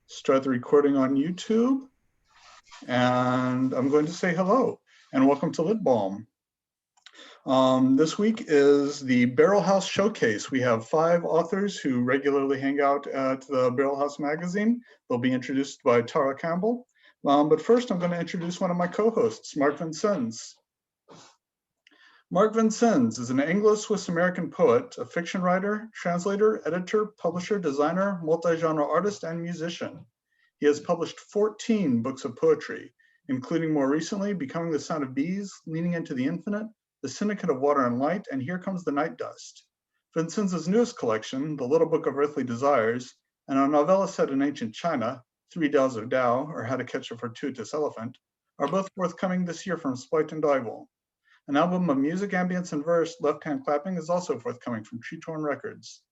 Start the recording on YouTube, and I'm going to say hello and welcome to Lit Balm. This week is the Barrelhouse Showcase. We have 5 authors who regularly hang out at the Barrelhouse Magazine. They'll be introduced by Tara Campbell. But first, I'm going to introduce one of my co-hosts, Mark Vincennes. Mark Vincennes is an Anglo-Swiss-American poet, a fiction writer, translator, editor, publisher, designer, multi-genre artist, and musician. He has published 14 books of poetry, including more recently Becoming the Sound of Bees, Leaning into the Infinite, The Syndicate of Water and Light, and Here Comes the Night Dust. Vincennes' newest collection, The Little Book of Earthly Desires, and a novella set in ancient China, 3 Taos of Tao, or How to Catch a Fortuitous Elephant, are both forthcoming this year from Spite and Dival. An album of music, ambience, and verse, Left Hand Clapping, is also forthcoming from Tree Torn Records.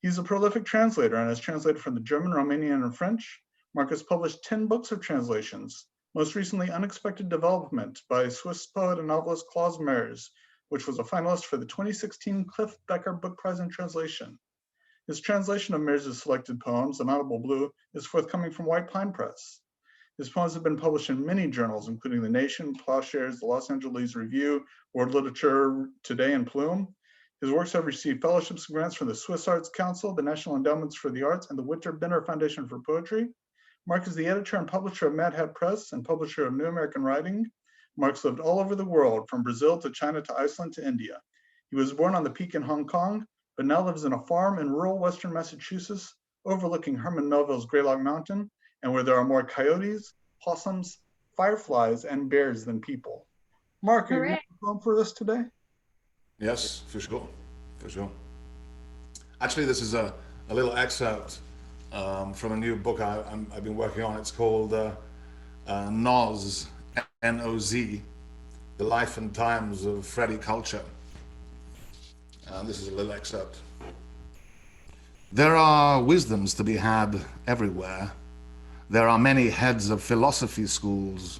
He's a prolific translator and has translated from the German, Romanian, and French. Mark has published 10 books of translations, most recently Unexpected Development by Swiss poet and novelist Klaus Mers, which was a finalist for the 2016 Cliff Becker Book Prize in Translation. His translation of Mers' selected poems, Inaudible Blue, is forthcoming from White Pine Press. His poems have been published in many journals, including The Nation, Plowshares, The Los Angeles Review, World Literature Today, and Plume. His works have received fellowships and grants from the Swiss Arts Council, the National Endowments for the Arts, and the Winter Benner Foundation for Poetry. Mark is the editor and publisher of Mad Hat Press and publisher of New American Writing. Mark's lived all over the world, from Brazil to China to Iceland to India. He was born on the Peak in Hong Kong, but now lives in a farm in rural Western Massachusetts, overlooking Herman Melville's Greylock Mountain, and where there are more coyotes, possums, fireflies, and bears than people. Mark, are you going to film for us today? Yes, for sure. Actually, this is a little excerpt from a new book I've been working on. It's called Noz, N-O-Z, The Life and Times of Freddie Culture. This is a little excerpt. There are wisdoms to be had everywhere. There are many heads of philosophy schools.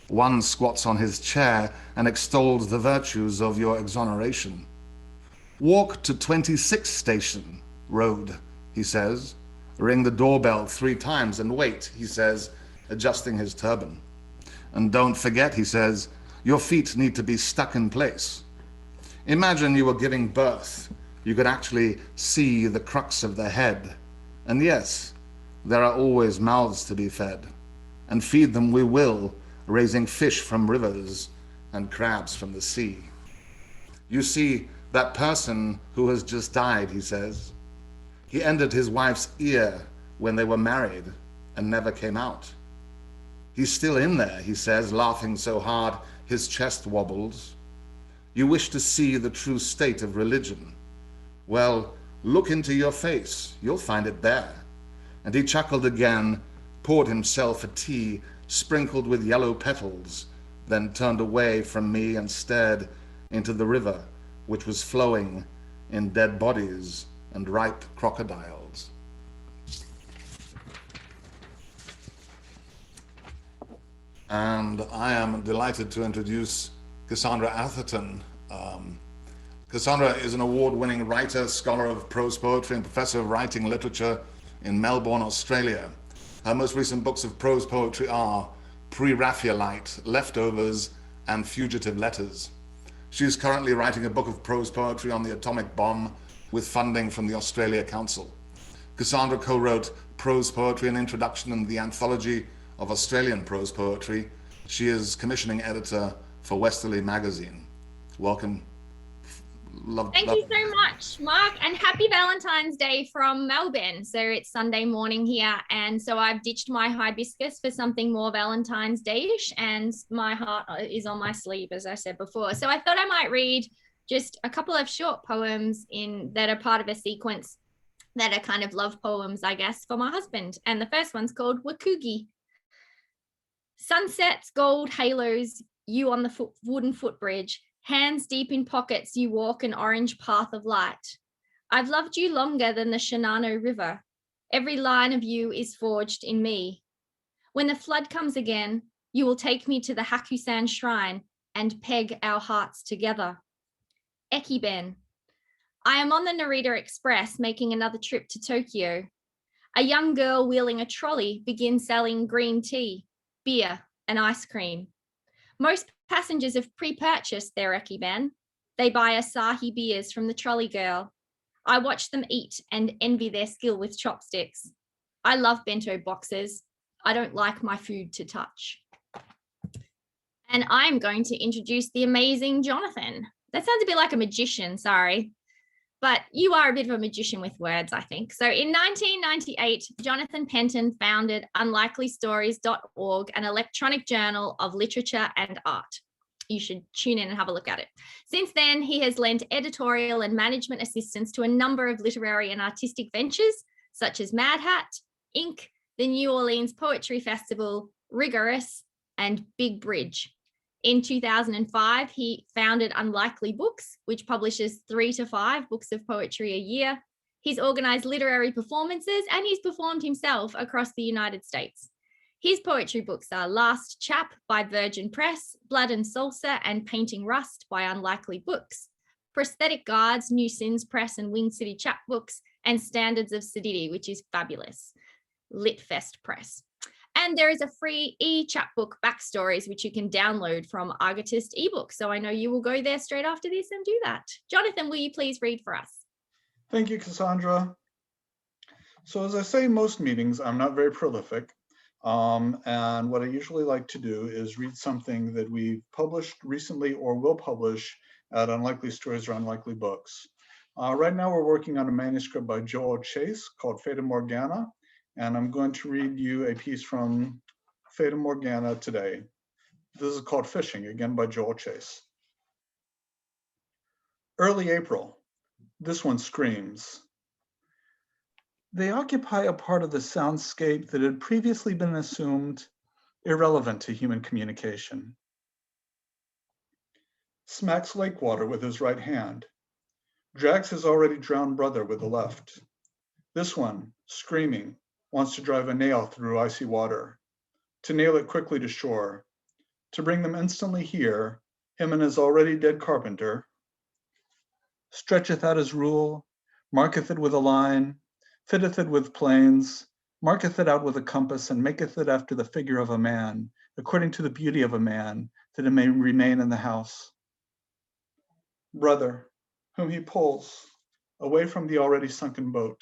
One squats on his chair and extols the virtues of your exoneration. Walk to 26th Station Road, he says. Ring the doorbell 3 times and wait, he says, adjusting his turban. And don't forget, he says, your feet need to be stuck in place. Imagine you were giving birth. You could actually see the crux of the head. And yes, there are always mouths to be fed, and feed them we will, raising fish from rivers and crabs from the sea. You see, that person who has just died, he says, he ended his wife's ear when they were married and never came out. He's still in there, he says, laughing so hard his chest wobbles. You wish to see the true state of religion. Well, look into your face, you'll find it there. And he chuckled again, poured himself a tea sprinkled with yellow petals, then turned away from me and stared into the river, which was flowing in dead bodies and ripe crocodiles. And I am delighted to introduce Cassandra Atherton. Cassandra is an award-winning writer, scholar of prose poetry, and professor of writing literature in Melbourne, Australia. Her most recent books of prose poetry are Pre-Raphaelite, Leftovers, and Fugitive Letters. She is currently writing a book of prose poetry on the atomic bomb with funding from the Australia Council. Cassandra co-wrote Prose Poetry, an Introduction in the Anthology of Australian Prose Poetry. She is commissioning editor for Westerly Magazine. Welcome. Thank you so much, Mark, and happy Valentine's Day from Melbourne. So it's Sunday morning here, and so I've ditched my hibiscus for something more Valentine's Day-ish, and my heart is on my sleeve, as I said before. So I thought I might read just a couple of short poems that are part of a sequence that are kind of love poems, I guess, for my husband. And the first one's called Wakugi. Sunsets, gold halos, you on the wooden footbridge. Hands deep in pockets, you walk an orange path of light. I've loved you longer than the Shinano River. Every line of you is forged in me. When the flood comes again, you will take me to the Hakusan shrine and peg our hearts together. Ekiben. I am on the Narita Express making another trip to Tokyo. A young girl wheeling a trolley begins selling green tea, beer, and ice cream. Most passengers have pre-purchased their Ekiben. They buy Asahi beers from the trolley girl. I watch them eat and envy their skill with chopsticks. I love bento boxes. I don't like my food to touch. And I'm going to introduce the amazing Jonathan. That sounds a bit like a magician, sorry. But you are a bit of a magician with words, I think. So in 1998, Jonathan Penton founded unlikelystories.org, an electronic journal of literature and art. You should tune in and have a look at it. Since then, he has lent editorial and management assistance to a number of literary and artistic ventures, such as Mad Hat, Ink, the New Orleans Poetry Festival, Rigorous, and Big Bridge. In 2005, he founded Unlikely Books, which publishes 3 to 5 books of poetry a year. He's organized literary performances and he's performed himself across the United States. His poetry books are Last Chap by Virgin Press, Blood and Salsa and Painting Rust by Unlikely Books, Prosthetic Guards, New Sins Press and Wing City Chapbooks, and Standards of Sedity, which is fabulous, Litfest Press. And there is a free e-chapbook backstories, which you can download from Argotist ebook. So I know you will go there straight after this and do that. Jonathan, will you please read for us? Thank you, Cassandra. So as I say in most meetings, I'm not very prolific. And what I usually like to do is read something that we've published recently or will publish at Unlikely Stories or Unlikely Books. Right now we're working on a manuscript by Joel Chase called Fata Morgana. And I'm going to read you a piece from Fata Morgana today. This is called Fishing, again by Joel Chase. Early April. This one screams. They occupy a part of the soundscape that had previously been assumed irrelevant to human communication. Smacks lake water with his right hand. Drags his already drowned brother with the left. This one, screaming, wants to drive a nail through icy water, to nail it quickly to shore, to bring them instantly here, him and his already dead carpenter, stretcheth out his rule, marketh it with a line, fitteth it with planes, marketh it out with a compass, and maketh it after the figure of a man, according to the beauty of a man, that it may remain in the house. Brother, whom he pulls, away from the already sunken boat.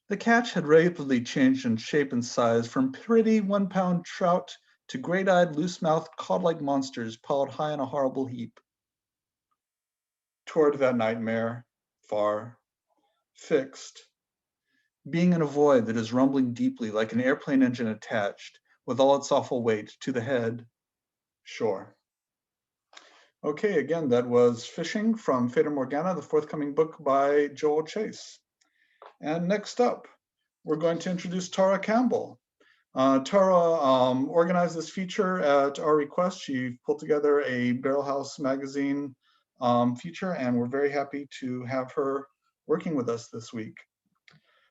The catch had rapidly changed in shape and size from pretty 1-pound trout to great-eyed, loose-mouthed, cod-like monsters piled high in a horrible heap. Toward that nightmare, far, fixed, being in a void that is rumbling deeply like an airplane engine attached, with all its awful weight, to the head, shore. Okay, again, that was Fishing from Fata Morgana, the forthcoming book by Joel Chase. And next up, we're going to introduce Tara Campbell. Tara organized this feature at our request. She pulled together a Barrelhouse Magazine feature, and we're very happy to have her working with us this week.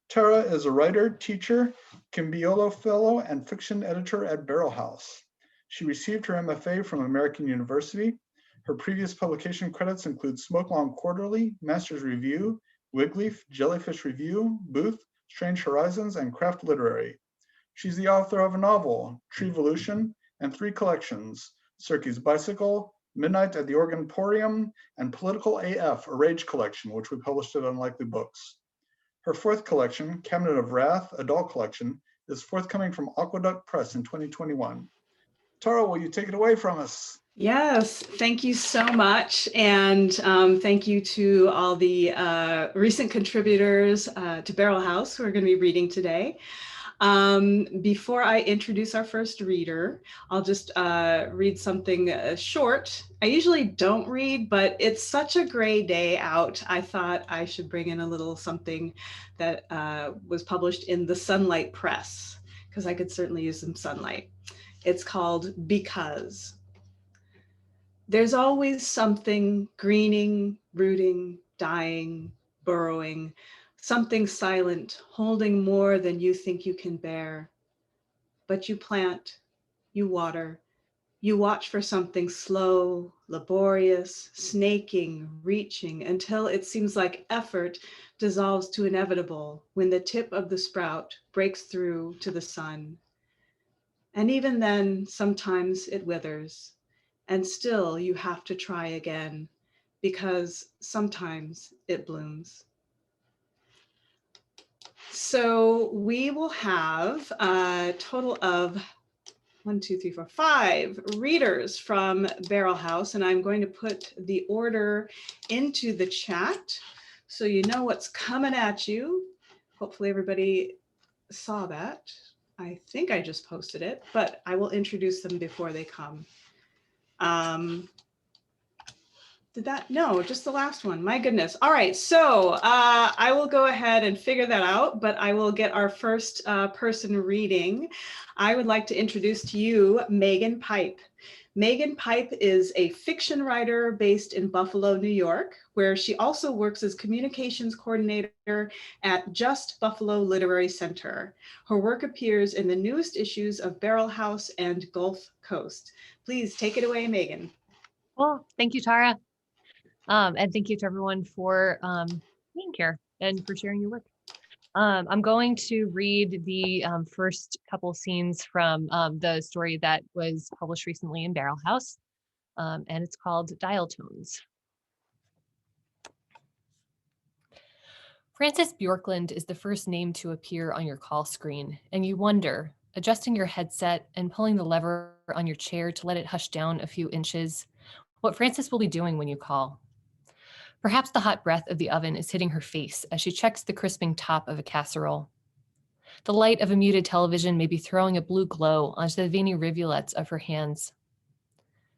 Tara is a writer, teacher, Campbell Fellow, and fiction editor at Barrelhouse. She received her MFA from American University. Her previous publication credits include Smoke Long Quarterly, Master's Review, Wigleaf, Jellyfish Review, Booth, Strange Horizons, and Craft Literary. She's the author of a novel, Treevolution, and 3 collections, Circe's Bicycle, Midnight at the Organporium, and Political AF, a Rage collection, which we published at Unlikely Books. Her 4th collection, Cabinet of Wrath, Adult Collection, is forthcoming from Aqueduct Press in 2021. Tara, will you take it away from us? Yes, thank you so much. And thank you to all the recent contributors to Barrelhouse who are going to be reading today. Before I introduce our first reader, I'll just read something short. I usually don't read, but it's such a gray day out. I thought I should bring in a little something that was published in the Sunlight Press, because I could certainly use some sunlight. It's called Because. There's always something greening, rooting, dying, burrowing, something silent, holding more than you think you can bear. But you plant, you water, You watch for something slow, laborious, snaking, reaching, until it seems like effort dissolves to inevitable when the tip of the sprout breaks through to the sun. And even then, sometimes it withers, and still you have to try again, because sometimes it blooms. So we will have a total of 5 readers from Barrelhouse, and I'm going to put the order into the chat so you know what's coming at you. Hopefully everybody saw that. I think I just posted it, but I will introduce them before they come. No, just the last one. My goodness. All right, so I will go ahead and figure that out, but I will get our first person reading. I would like to introduce to you Meghan Pipe. Meghan Pipe is a fiction writer based in Buffalo, New York, where she also works as communications coordinator at Just Buffalo Literary Center. Her work appears in the newest issues of Barrelhouse and Gulf Coast. Please take it away, Meghan. Well, thank you, Tara. And thank you to everyone for being here and for sharing your work. I'm going to read the first couple scenes from the story that was published recently in Barrelhouse, and it's called Dial Tones. Frances Bjorkland is the first name to appear on your call screen, and you wonder, adjusting your headset and pulling the lever on your chair to let it hush down a few inches, what Frances will be doing when you call. Perhaps the hot breath of the oven is hitting her face as she checks the crisping top of a casserole. The light of a muted television may be throwing a blue glow onto the veiny rivulets of her hands.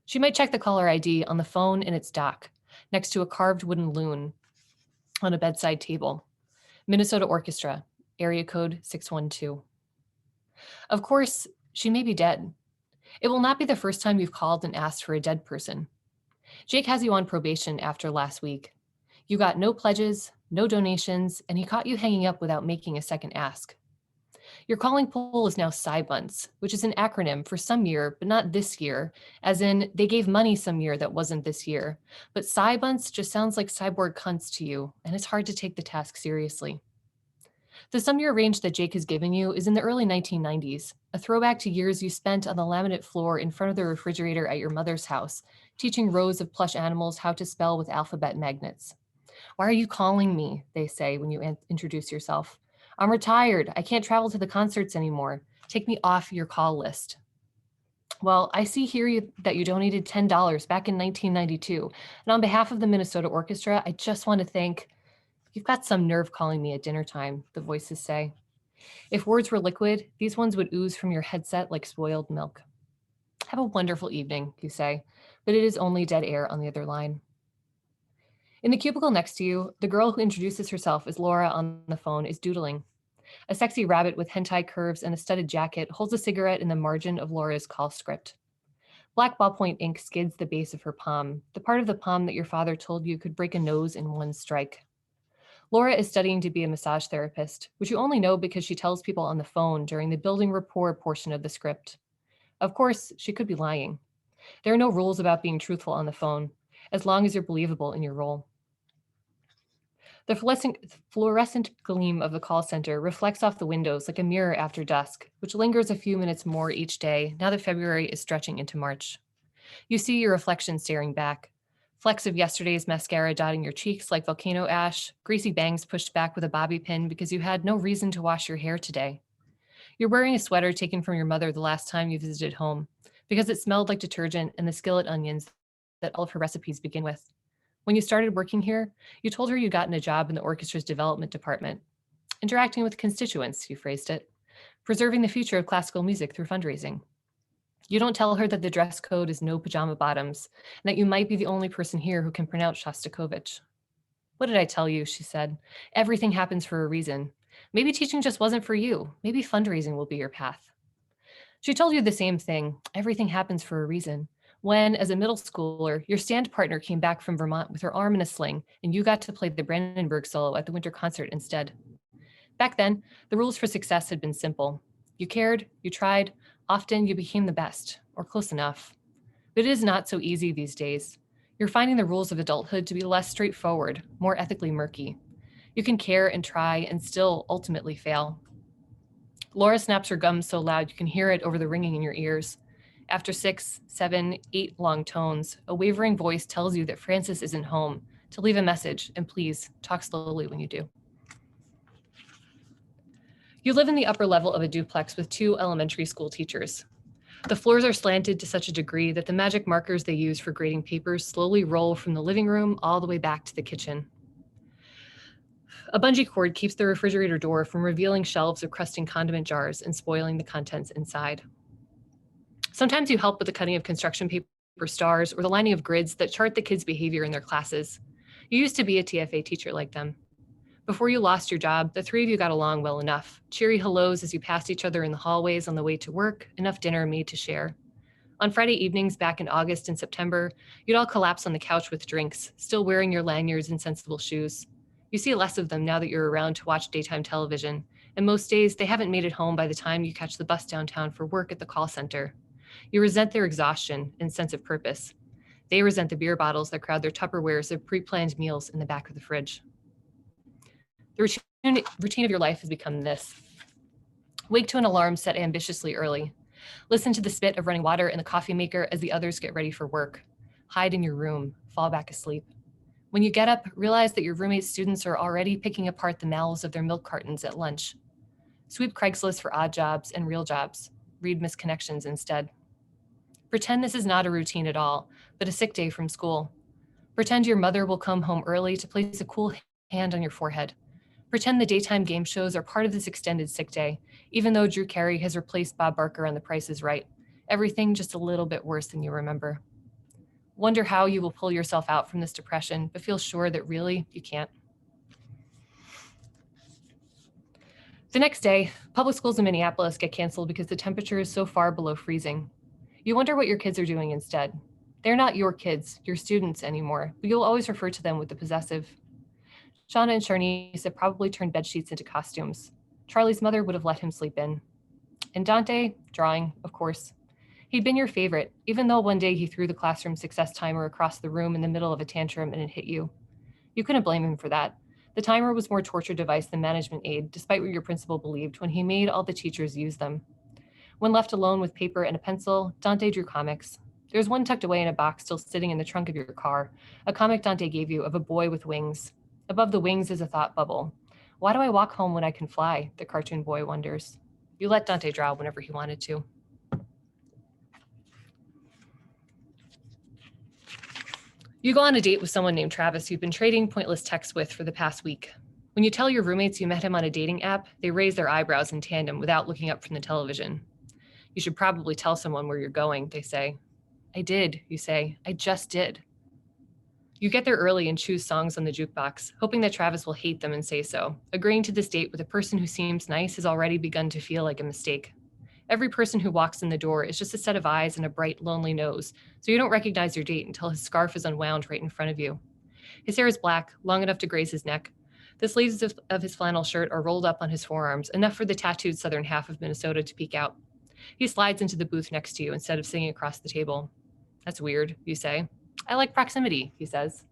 She might check the caller ID on the phone in its dock, next to a carved wooden loon on a bedside table. Minnesota Orchestra, area code 612. Of course, she may be dead. It will not be the first time you've called and asked for a dead person. Jake has you on probation after last week. You got no pledges, no donations, and he caught you hanging up without making a second ask. Your calling pool is now Cybunts, which is an acronym for some year, but not this year, as in they gave money some year that wasn't this year. But Cybunts just sounds like cyborg cunts to you, and it's hard to take the task seriously. The some year range that Jake has given you is in the early 1990s, a throwback to years you spent on the laminate floor in front of the refrigerator at your mother's house, teaching rows of plush animals how to spell with alphabet magnets. Why are you calling me? They say when you introduce yourself. I'm retired. I can't travel to the concerts anymore. Take me off your call list. Well, I see here that you donated $10 back in 1992. And on behalf of the Minnesota Orchestra, I just want to thank, you've got some nerve calling me at dinner time, the voices say. If words were liquid, these ones would ooze from your headset like spoiled milk. Have a wonderful evening, you say, but it is only dead air on the other line. In the cubicle next to you, the girl who introduces herself as Laura on the phone is doodling. A sexy rabbit with hentai curves and a studded jacket holds a cigarette in the margin of Laura's call script. Black ballpoint ink skids the base of her palm, the part of the palm that your father told you could break a nose in one strike. Laura is studying to be a massage therapist, which you only know because she tells people on the phone during the building rapport portion of the script. Of course, she could be lying. There are no rules about being truthful on the phone, as long as you're believable in your role. The fluorescent gleam of the call center reflects off the windows like a mirror after dusk, which lingers a few minutes more each day now that February is stretching into March. You see your reflection staring back, flecks of yesterday's mascara dotting your cheeks like volcano ash, greasy bangs pushed back with a bobby pin because you had no reason to wash your hair today. You're wearing a sweater taken from your mother the last time you visited home because it smelled like detergent and the skillet onions that all of her recipes begin with. When you started working here, you told her you'd gotten a job in the orchestra's development department. Interacting with constituents, you phrased it. Preserving the future of classical music through fundraising. You don't tell her that the dress code is no pajama bottoms, and that you might be the only person here who can pronounce Shostakovich. What did I tell you, she said. Everything happens for a reason. Maybe teaching just wasn't for you. Maybe fundraising will be your path. She told you the same thing. Everything happens for a reason. When, as a middle schooler, your stand partner came back from Vermont with her arm in a sling, and you got to play the Brandenburg solo at the winter concert instead. Back then, the rules for success had been simple. You cared, you tried, often you became the best, or close enough. But it is not so easy these days. You're finding the rules of adulthood to be less straightforward, more ethically murky. You can care and try and still ultimately fail. Laura snaps her gums so loud you can hear it over the ringing in your ears. After 6, 7, 8 long tones, a wavering voice tells you that Frances isn't home, to leave a message, and please talk slowly when you do. You live in the upper level of a duplex with 2 elementary school teachers. The floors are slanted to such a degree that the magic markers they use for grading papers slowly roll from the living room all the way back to the kitchen. A bungee cord keeps the refrigerator door from revealing shelves of crusting condiment jars and spoiling the contents inside. Sometimes you help with the cutting of construction paper stars or the lining of grids that chart the kids' behavior in their classes. You used to be a TFA teacher like them. Before you lost your job, the 3 of you got along well enough. Cheery hellos as you passed each other in the hallways on the way to work, enough dinner made to share. On Friday evenings back in August and September, you'd all collapse on the couch with drinks, still wearing your lanyards and sensible shoes. You see less of them now that you're around to watch daytime television, and most days they haven't made it home by the time you catch the bus downtown for work at the call center. You resent their exhaustion and sense of purpose. They resent the beer bottles that crowd their Tupperwares of pre-planned meals in the back of the fridge. The routine of your life has become this. Wake to an alarm set ambitiously early. Listen to the spit of running water in the coffee maker as the others get ready for work. Hide in your room, fall back asleep. When you get up, realize that your roommate's students are already picking apart the mouths of their milk cartons at lunch. Sweep Craigslist for odd jobs and real jobs. Read misconnections instead. Pretend this is not a routine at all, but a sick day from school. Pretend your mother will come home early to place a cool hand on your forehead. Pretend the daytime game shows are part of this extended sick day, even though Drew Carey has replaced Bob Barker on The Price is Right. Everything just a little bit worse than you remember. Wonder how you will pull yourself out from this depression, but feel sure that really you can't. The next day, public schools in Minneapolis get canceled because the temperature is so far below freezing. You wonder what your kids are doing instead. They're not your kids, your students anymore, but you'll always refer to them with the possessive. Shauna and Charnice have probably turned bedsheets into costumes. Charlie's mother would have let him sleep in. And Dante, drawing, of course. He'd been your favorite, even though one day he threw the classroom success timer across the room in the middle of a tantrum and it hit you. You couldn't blame him for that. The timer was more torture device than management aid, despite what your principal believed when he made all the teachers use them. When left alone with paper and a pencil, Dante drew comics. There's one tucked away in a box still sitting in the trunk of your car, a comic Dante gave you of a boy with wings. Above the wings is a thought bubble. Why do I walk home when I can fly? The cartoon boy wonders. You let Dante draw whenever he wanted to. You go on a date with someone named Travis you've been trading pointless texts with for the past week. When you tell your roommates you met him on a dating app, they raise their eyebrows in tandem without looking up from the television. You should probably tell someone where you're going, they say. I did, you say. I just did. You get there early and choose songs on the jukebox, hoping that Travis will hate them and say so. Agreeing to this date with a person who seems nice has already begun to feel like a mistake. Every person who walks in the door is just a set of eyes and a bright, lonely nose, so you don't recognize your date until his scarf is unwound right in front of you. His hair is black, long enough to graze his neck. The sleeves of his flannel shirt are rolled up on his forearms, enough for the tattooed southern half of Minnesota to peek out. He slides into the booth next to you instead of sitting across the table. That's weird, you say. I like proximity, he says.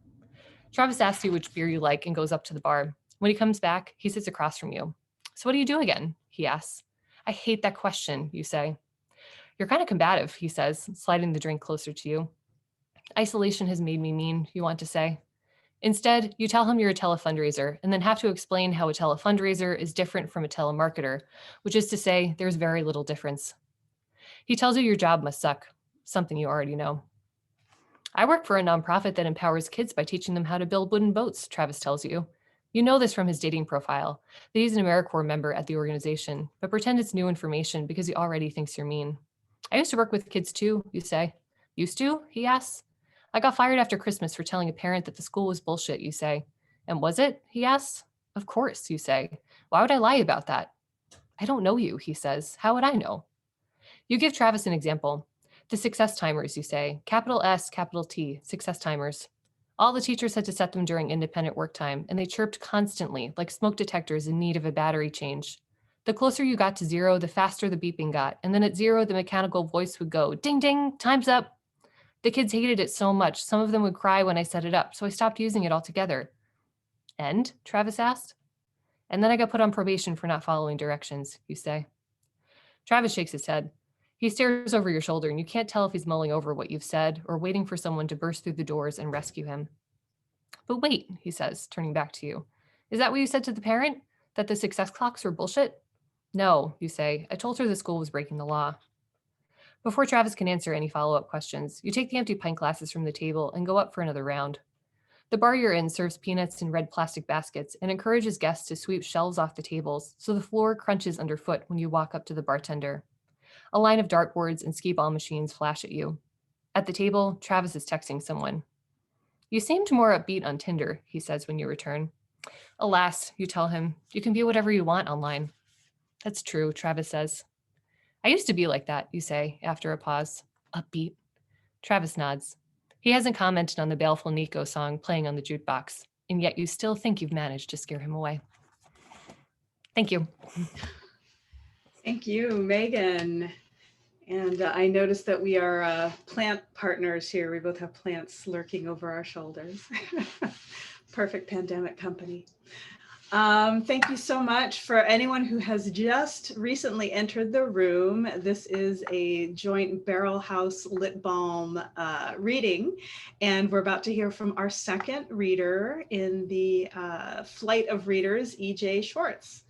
Travis asks you which beer you like and goes up to the bar. When he comes back, he sits across from you. So what do you do again? He asks. I hate that question, you say. You're kind of combative, he says, sliding the drink closer to you. Isolation has made me mean, you want to say. Instead, you tell him you're a telefundraiser and then have to explain how a telefundraiser is different from a telemarketer, which is to say there's very little difference. He tells you your job must suck, something you already know. I work for a nonprofit that empowers kids by teaching them how to build wooden boats, Travis tells you. You know this from his dating profile, that he's an AmeriCorps member at the organization, but pretend it's new information because he already thinks you're mean. I used to work with kids too, you say. Used to? He asks. I got fired after Christmas for telling a parent that the school was bullshit, you say. And was it? He asks. Of course, you say. Why would I lie about that? I don't know you, he says. How would I know? You give Travis an example. The success timers, you say. Capital S, capital T, success timers. All the teachers had to set them during independent work time, and they chirped constantly, like smoke detectors in need of a battery change. The closer you got to 0, the faster the beeping got, and then at 0, the mechanical voice would go, ding, ding, time's up. The kids hated it so much, some of them would cry when I set it up, so I stopped using it altogether. And? Travis asked. And then I got put on probation for not following directions, you say. Travis shakes his head. He stares over your shoulder, and you can't tell if he's mulling over what you've said or waiting for someone to burst through the doors and rescue him. But wait, he says, turning back to you. Is that what you said to the parent? That the success clocks were bullshit? No, you say. I told her the school was breaking the law. Before Travis can answer any follow-up questions, you take the empty pint glasses from the table and go up for another round. The bar you're in serves peanuts in red plastic baskets and encourages guests to sweep shelves off the tables so the floor crunches underfoot when you walk up to the bartender. A line of dartboards and skee-ball machines flash at you. At the table, Travis is texting someone. You seemed more upbeat on Tinder, he says when you return. Alas, you tell him, you can be whatever you want online. That's true, Travis says. I used to be like that, you say, after a pause. Upbeat. Travis nods. He hasn't commented on the Baleful Nico song playing on the jukebox, and yet you still think you've managed to scare him away. Thank you. Thank you, Megan. And I noticed that we are plant partners here. We both have plants lurking over our shoulders. Perfect pandemic company. Thank you so much. For anyone who has just recently entered the room, this is a joint Barrelhouse Lit Balm reading, and we're about to hear from our second reader in the flight of readers, E.J. Schwartz.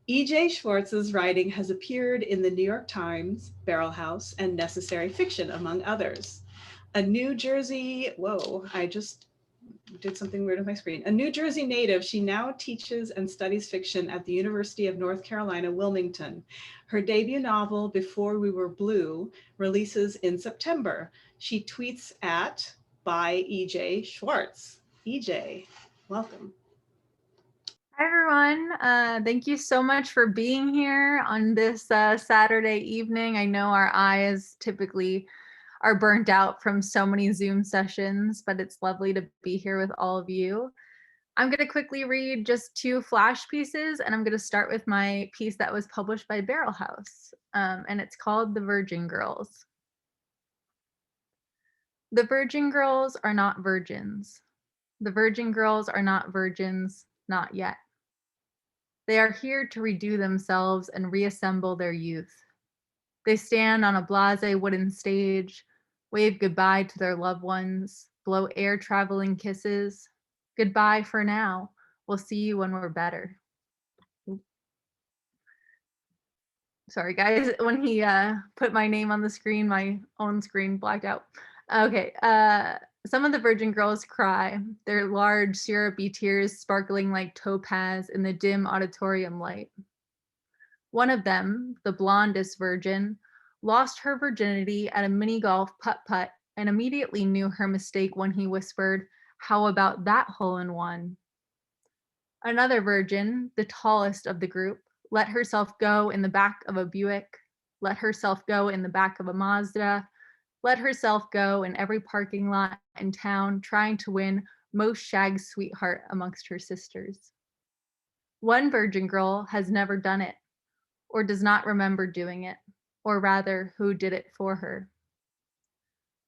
E.J. Schwartz's writing has appeared in the New York Times, Barrelhouse, and Necessary Fiction, among others. A New Jersey, whoa, I just did something weird with my screen. A New Jersey native, she now teaches and studies fiction at the University of North Carolina, Wilmington. Her debut novel, Before We Were Blue, releases in September. She tweets at by E.J. Schwartz. E.J., welcome. Hi, everyone. Thank you so much for being here on this Saturday evening. I know our eyes typically are burnt out from so many Zoom sessions, but it's lovely to be here with all of you. I'm going to quickly read just two flash pieces, and I'm going to start with my piece that was published by Barrelhouse, and it's called The Virgin Girls. The Virgin Girls are not virgins. The Virgin Girls are not virgins, not yet. They are here to redo themselves and reassemble their youth. They stand on a blasé wooden stage, wave goodbye to their loved ones, blow air-traveling kisses. Goodbye for now. We'll see you when we're better. Sorry, guys. When he put my name on the screen, my own screen blacked out. Okay. Some of the Virgin Girls cry, their large syrupy tears sparkling like topaz in the dim auditorium light. One of them, the blondest virgin, lost her virginity at a mini golf putt-putt and immediately knew her mistake when he whispered, "How about that hole-in-one?" Another virgin, the tallest of the group, let herself go in the back of a Buick, let herself go in the back of a Mazda, let herself go in every parking lot in town, trying to win most shag's sweetheart amongst her sisters. One virgin girl has never done it, or does not remember doing it, or rather, who did it for her.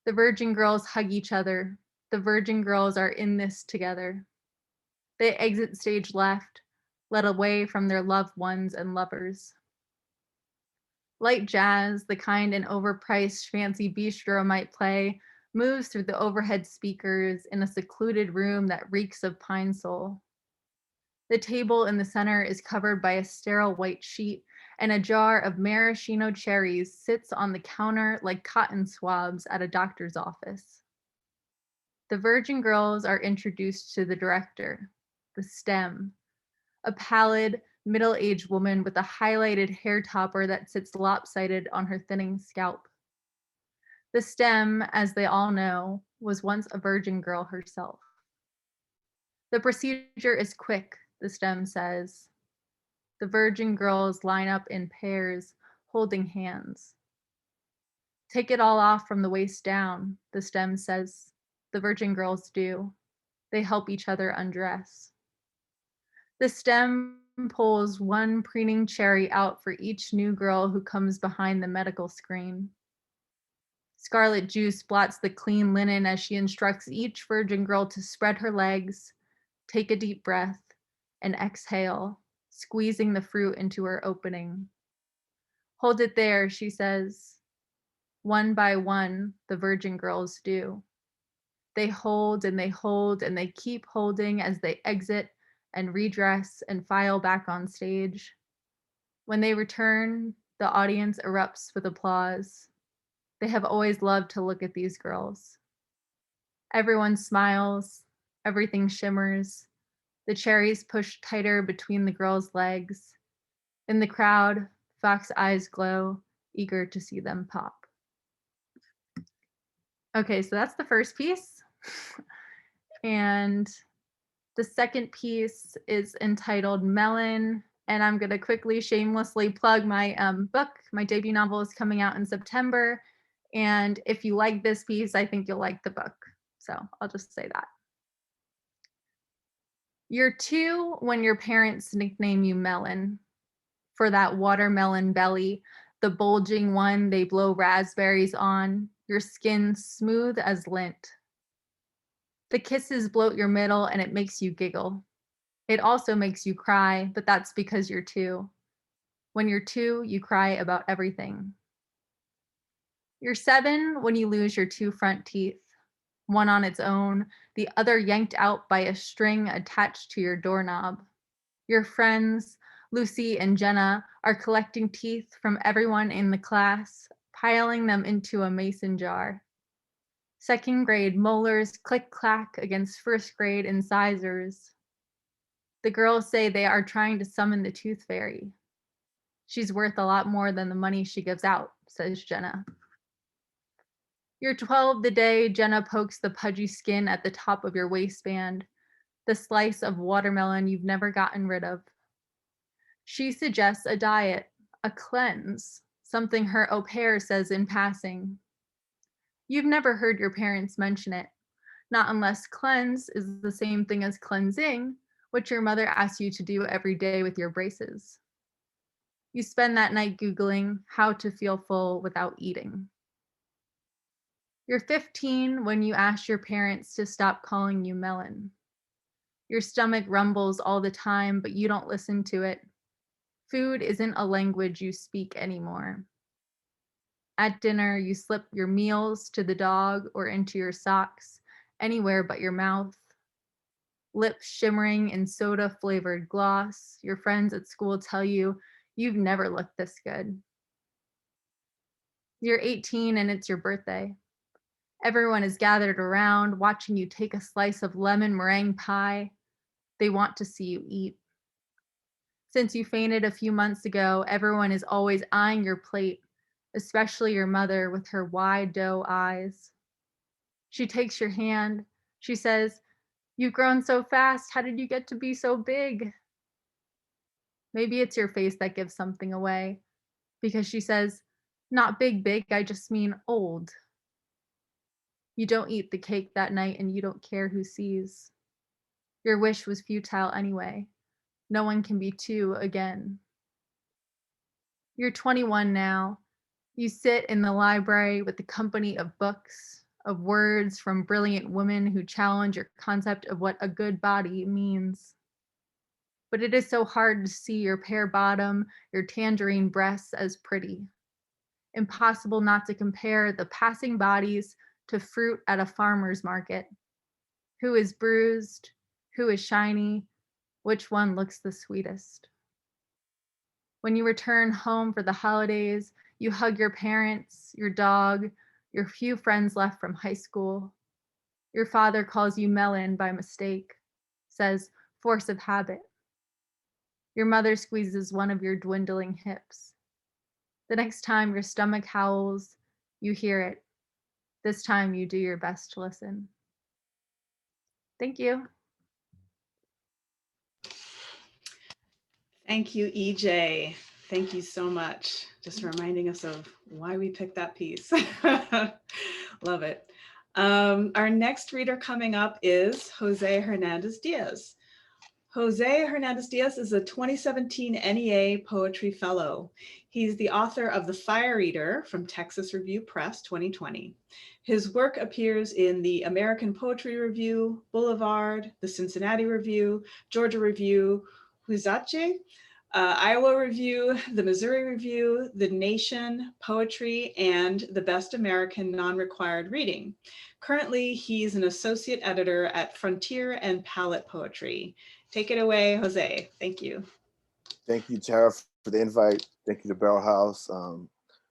The virgin girls hug each other. The virgin girls are in this together. They exit stage left, led away from their loved ones and lovers. Light jazz, the kind an overpriced fancy bistro might play, moves through the overhead speakers in a secluded room that reeks of pine sol. The table in the center is covered by a sterile white sheet, and a jar of maraschino cherries sits on the counter like cotton swabs at a doctor's office. The Virgin Girls are introduced to the director, the STEM, a pallid, middle-aged woman with a highlighted hair topper that sits lopsided on her thinning scalp. The STEM, as they all know, was once a virgin girl herself. The procedure is quick, the STEM says. The virgin girls line up in pairs, holding hands. Take it all off from the waist down, the STEM says. The virgin girls do. They help each other undress. The STEM pulls one preening cherry out for each new girl who comes behind the medical screen. Scarlet juice blots the clean linen as she instructs each virgin girl to spread her legs, take a deep breath, and exhale, squeezing the fruit into her opening. Hold it there, she says. One by one, the virgin girls do. They hold and they hold and they keep holding as they exit and redress and file back on stage. When they return, the audience erupts with applause. They have always loved to look at these girls. Everyone smiles, everything shimmers. The cherries push tighter between the girls' legs. In the crowd, Fox's eyes glow, eager to see them pop. Okay, so that's the first piece. And the second piece is entitled Melon. And I'm going to quickly, shamelessly plug my book. My debut novel is coming out in September. And if you like this piece, I think you'll like the book. So I'll just say that. You're 2 when your parents nickname you Melon for that watermelon belly, the bulging one they blow raspberries on, your skin smooth as lint. The kisses bloat your middle and it makes you giggle. It also makes you cry, but that's because you're 2. When you're 2, you cry about everything. You're 7 when you lose your 2 front teeth, one on its own, the other yanked out by a string attached to your doorknob. Your friends, Lucy and Jenna, are collecting teeth from everyone in the class, piling them into a mason jar. 2nd grade molars click-clack against 1st grade incisors. The girls say they are trying to summon the tooth fairy. She's worth a lot more than the money she gives out, says Jenna. You're 12 the day Jenna pokes the pudgy skin at the top of your waistband, the slice of watermelon you've never gotten rid of. She suggests a diet, a cleanse, something her au pair says in passing. You've never heard your parents mention it, not unless cleanse is the same thing as cleansing, which your mother asks you to do every day with your braces. You spend that night Googling how to feel full without eating. You're 15 when you ask your parents to stop calling you Melon. Your stomach rumbles all the time, but you don't listen to it. Food isn't a language you speak anymore. At dinner, you slip your meals to the dog or into your socks, anywhere but your mouth. Lips shimmering in soda-flavored gloss. Your friends at school tell you, you've never looked this good. You're 18 and it's your birthday. Everyone is gathered around, watching you take a slice of lemon meringue pie. They want to see you eat. Since you fainted a few months ago, everyone is always eyeing your plate, especially your mother with her wide doe eyes. She takes your hand. She says, "You've grown so fast. How did you get to be so big?" Maybe it's your face that gives something away, because she says, "Not big, I just mean old." You don't eat the cake that night and you don't care who sees. Your wish was futile anyway. No one can be 2 again. You're 21 now. You sit in the library with the company of books, of words from brilliant women who challenge your concept of what a good body means. But it is so hard to see your pear bottom, your tangerine breasts as pretty. Impossible not to compare the passing bodies to fruit at a farmer's market. Who is bruised? Who is shiny? Which one looks the sweetest? When you return home for the holidays, you hug your parents, your dog, your few friends left from high school. Your father calls you Melon by mistake, says force of habit. Your mother squeezes one of your dwindling hips. The next time your stomach howls, you hear it. This time you do your best to listen. Thank you. Thank you, EJ. Thank you so much. Just reminding us of why we picked that piece. Love it. Our next reader coming up is Jose Hernandez Diaz. Jose Hernandez Diaz is a 2017 NEA Poetry Fellow. He's the author of The Fire Eater from Texas Review Press 2020. His work appears in the American Poetry Review, Boulevard, the Cincinnati Review, Georgia Review, Huizache, Iowa Review, the Missouri Review, The Nation, Poetry, and the Best American Non-Required Reading. Currently, he's an associate editor at Frontier and Palette Poetry. Take it away, Jose. Thank you. Thank you, Tara, for the invite. Thank you to Barrelhouse.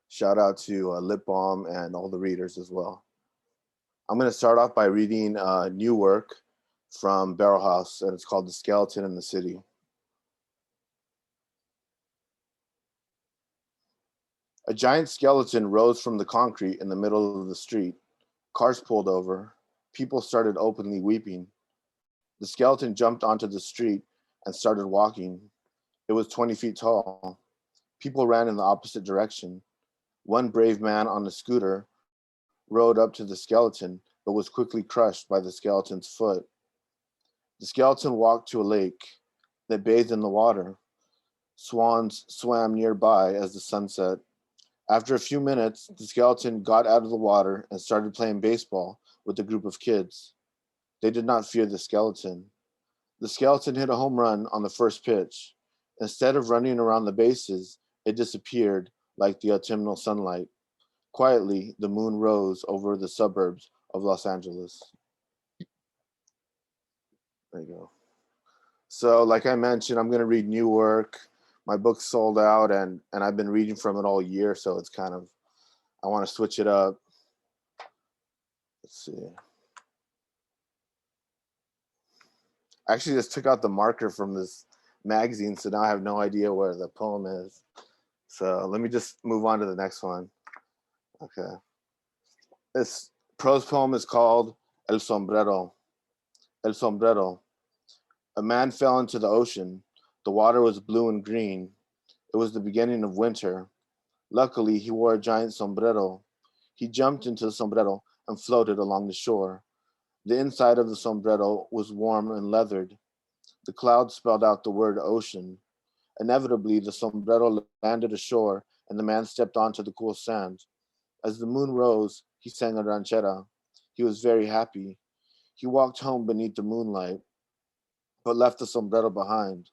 Shout out to Lip Balm and all the readers as well. I'm going to start off by reading new work from Barrelhouse, and it's called The Skeleton in the City. A giant skeleton rose from the concrete in the middle of the street. Cars pulled over. People started openly weeping. The skeleton jumped onto the street and started walking. It was 20 feet tall. People ran in the opposite direction. One brave man on a scooter rode up to the skeleton, but was quickly crushed by the skeleton's foot. The skeleton walked to a lake that bathed in the water. Swans swam nearby as the sun set. After a few minutes, the skeleton got out of the water and started playing baseball with a group of kids. They did not fear the skeleton. The skeleton hit a home run on the first pitch. Instead of running around the bases, it disappeared like the autumnal sunlight. Quietly, the moon rose over the suburbs of Los Angeles. There you go. So like I mentioned, I'm going to read new work. My book's sold out, and I've been reading from it all year, so it's kind of, I want to switch it up. Let's see. I actually just took out the marker from this magazine, so now I have no idea where the poem is. So let me just move on to the next one. Okay. This prose poem is called El Sombrero. El Sombrero. A man fell into the ocean. The water was blue and green. It was the beginning of winter. Luckily, he wore a giant sombrero. He jumped into the sombrero and floated along the shore. The inside of the sombrero was warm and leathered. The clouds spelled out the word ocean. Inevitably, the sombrero landed ashore and the man stepped onto the cool sand. As the moon rose, he sang a ranchera. He was very happy. He walked home beneath the moonlight, but left the sombrero behind.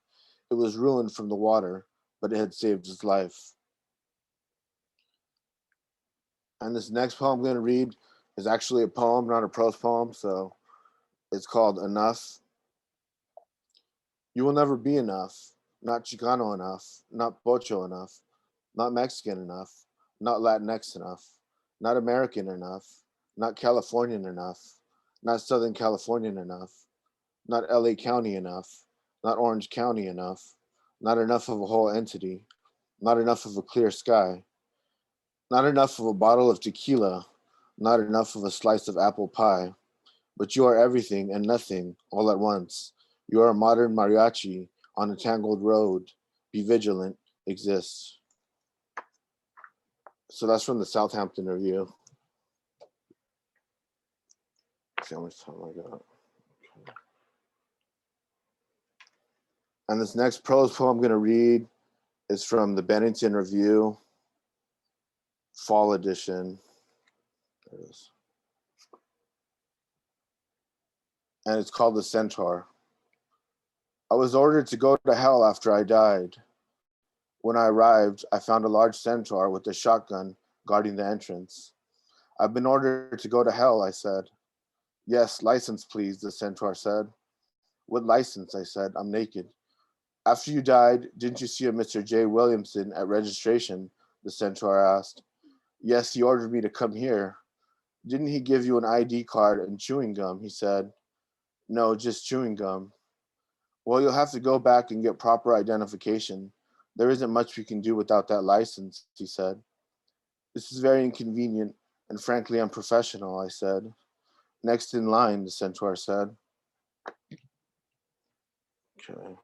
It was ruined from the water, but it had saved his life. And this next poem I'm going to read is actually a poem, not a prose poem, so it's called Enough. You will never be enough, not Chicano enough, not Pocho enough, not Mexican enough, not Latinx enough, not American enough, not Californian enough, not Southern Californian enough, not LA County enough, not Orange County enough, not enough of a whole entity, not enough of a clear sky, not enough of a bottle of tequila, not enough of a slice of apple pie, but you are everything and nothing all at once. You are a modern mariachi on a tangled road. Be vigilant, exist. So that's from the Southampton Review. Let's see how much time I got. And this next prose poem I'm going to read is from the Bennington Review, Fall Edition. There it is. And it's called The Centaur. I was ordered to go to hell after I died. When I arrived, I found a large centaur with a shotgun guarding the entrance. I've been ordered to go to hell, I said. Yes, license please, the centaur said. What license, I said, I'm naked. After you died, didn't you see a Mr. J. Williamson at registration? The centaur asked. Yes, he ordered me to come here. Didn't he give you an ID card and chewing gum? He said. No, just chewing gum. Well, you'll have to go back and get proper identification. There isn't much we can do without that license, he said. This is very inconvenient and frankly unprofessional, I said. Next in line, the centaur said. Okay.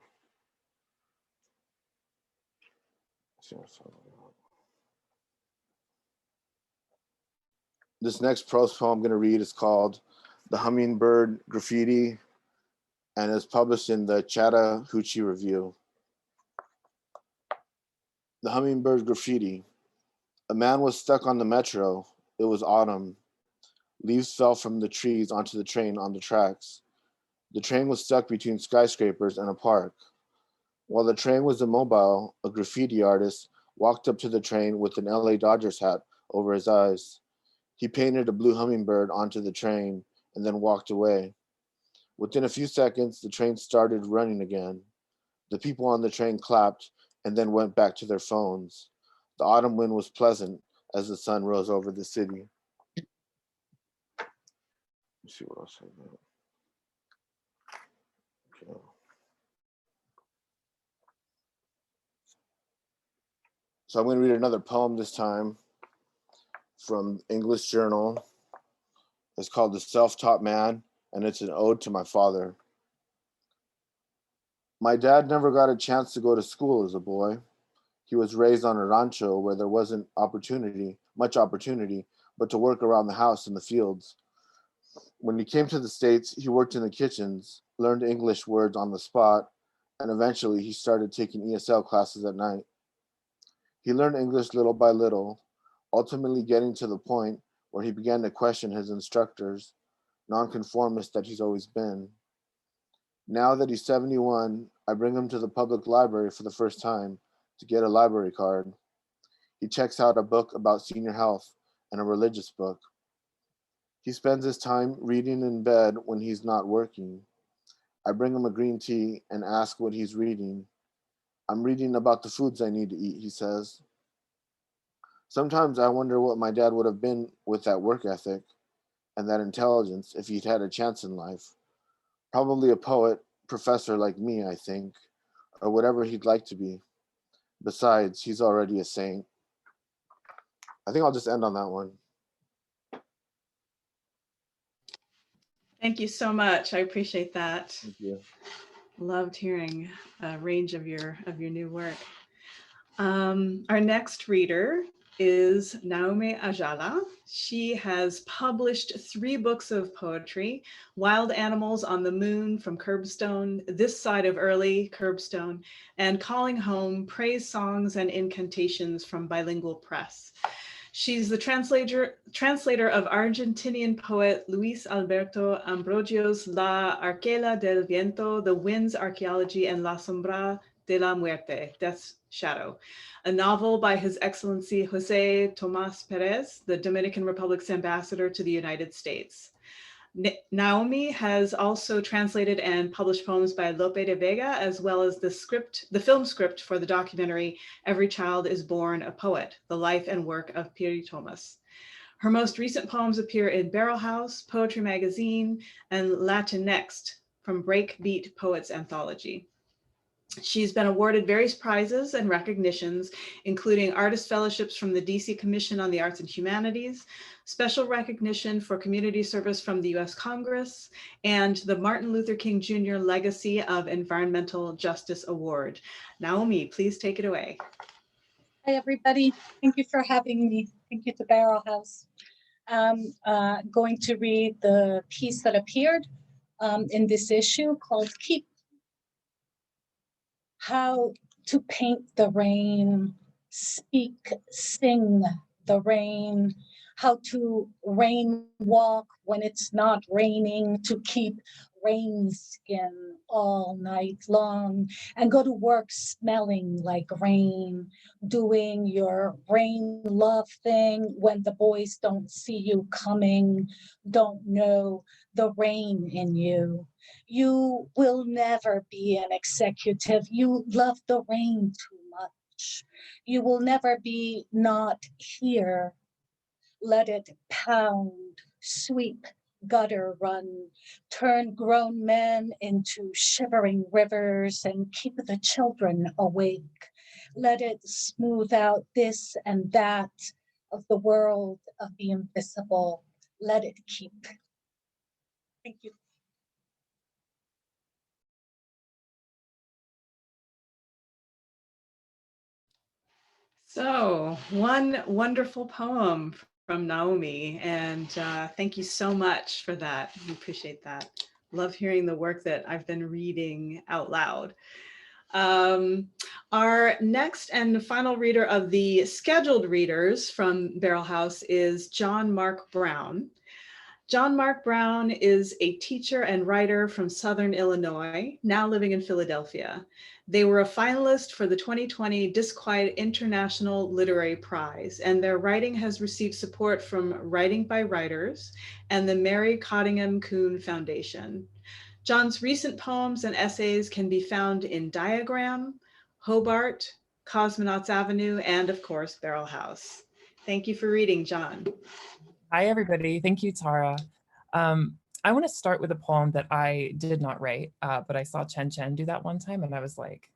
This next prose poem I'm going to read is called The Hummingbird Graffiti, and is published in the Chattahoochee Review. The Hummingbird Graffiti. A man was stuck on the metro. It was autumn. Leaves fell from the trees onto the train on the tracks. The train was stuck between skyscrapers and a park. While the train was immobile, a graffiti artist walked up to the train with an LA Dodgers hat over his eyes. He painted a blue hummingbird onto the train and then walked away. Within a few seconds, the train started running again. The people on the train clapped and then went back to their phones. The autumn wind was pleasant as the sun rose over the city. Let's see what else I got. Okay. So I'm going to read another poem this time from English Journal. It's called The Self-Taught Man, and it's an ode to my father. My dad never got a chance to go to school as a boy. He was raised on a rancho where there wasn't much opportunity, but to work around the house in the fields. When he came to the States, he worked in the kitchens, learned English words on the spot, and eventually he started taking ESL classes at night. He learned English little by little, ultimately getting to the point where he began to question his instructors, nonconformist that he's always been. Now that he's 71, I bring him to the public library for the first time to get a library card. He checks out a book about senior health and a religious book. He spends his time reading in bed when he's not working. I bring him a green tea and ask what he's reading. I'm reading about the foods I need to eat, he says. Sometimes I wonder what my dad would have been with that work ethic and that intelligence if he'd had a chance in life. Probably a poet, professor like me, I think, or whatever he'd like to be. Besides, he's already a saint. I think I'll just end on that one. Thank you so much. I appreciate that. Thank you. Loved hearing a range of your new work. Our next reader is Naomi Ayala. She has published 3 books of poetry: Wild Animals on the Moon from Curbstone, This Side of Early, Curbstone, and Calling Home, Praise Songs and Incantations from Bilingual Press. She's the translator of Argentinian poet Luis Alberto Ambrogio's La Arquela del Viento, The Wind's Archaeology, and La Sombra de la Muerte, Death's Shadow, a novel by His Excellency Jose Tomas Perez, the Dominican Republic's ambassador to the United States. Naomi has also translated and published poems by Lope de Vega, as well as the film script for the documentary Every Child is Born a Poet, the life and work of Piri Thomas. Her most recent poems appear in Barrelhouse, Poetry Magazine, and Latin Next from Breakbeat Poets Anthology. She's been awarded various prizes and recognitions, including artist fellowships from the DC Commission on the Arts and Humanities, special recognition for community service from the US Congress, and the Martin Luther King Jr. Legacy of Environmental Justice Award. Naomi, please take it away. Hi, everybody. Thank you for having me. Thank you to Barrelhouse. I'm going to read the piece that appeared in this issue called Keep. How to paint the rain, speak, sing the rain, how to rain walk when it's not raining, to keep rain skin all night long, and go to work smelling like rain, doing your rain love thing when the boys don't see you coming, don't know the rain in you. You will never be an executive. You love the rain too much. You will never be not here. Let it pound, sweep, gutter run, turn grown men into shivering rivers and keep the children awake. Let it smooth out this and that of the world of the invisible. Let it keep. Thank you. So, one wonderful poem from Naomi, and thank you so much for that. We appreciate that. Love hearing the work that I've been reading out loud. Our next and final reader of the scheduled readers from Barrelhouse is John Mark Brown. John Mark Brown is a teacher and writer from Southern Illinois, now living in Philadelphia. They were a finalist for the 2020 Disquiet International Literary Prize, and their writing has received support from Writing by Writers and the Mary Cottingham Kuhn Foundation. John's recent poems and essays can be found in Diagram, Hobart, Cosmonauts Avenue, and of course, Barrelhouse. Thank you for reading, John. Hi, everybody. Thank you, Tara. I want to start with a poem that I did not write, but I saw Chen Chen do that one time, and I was like,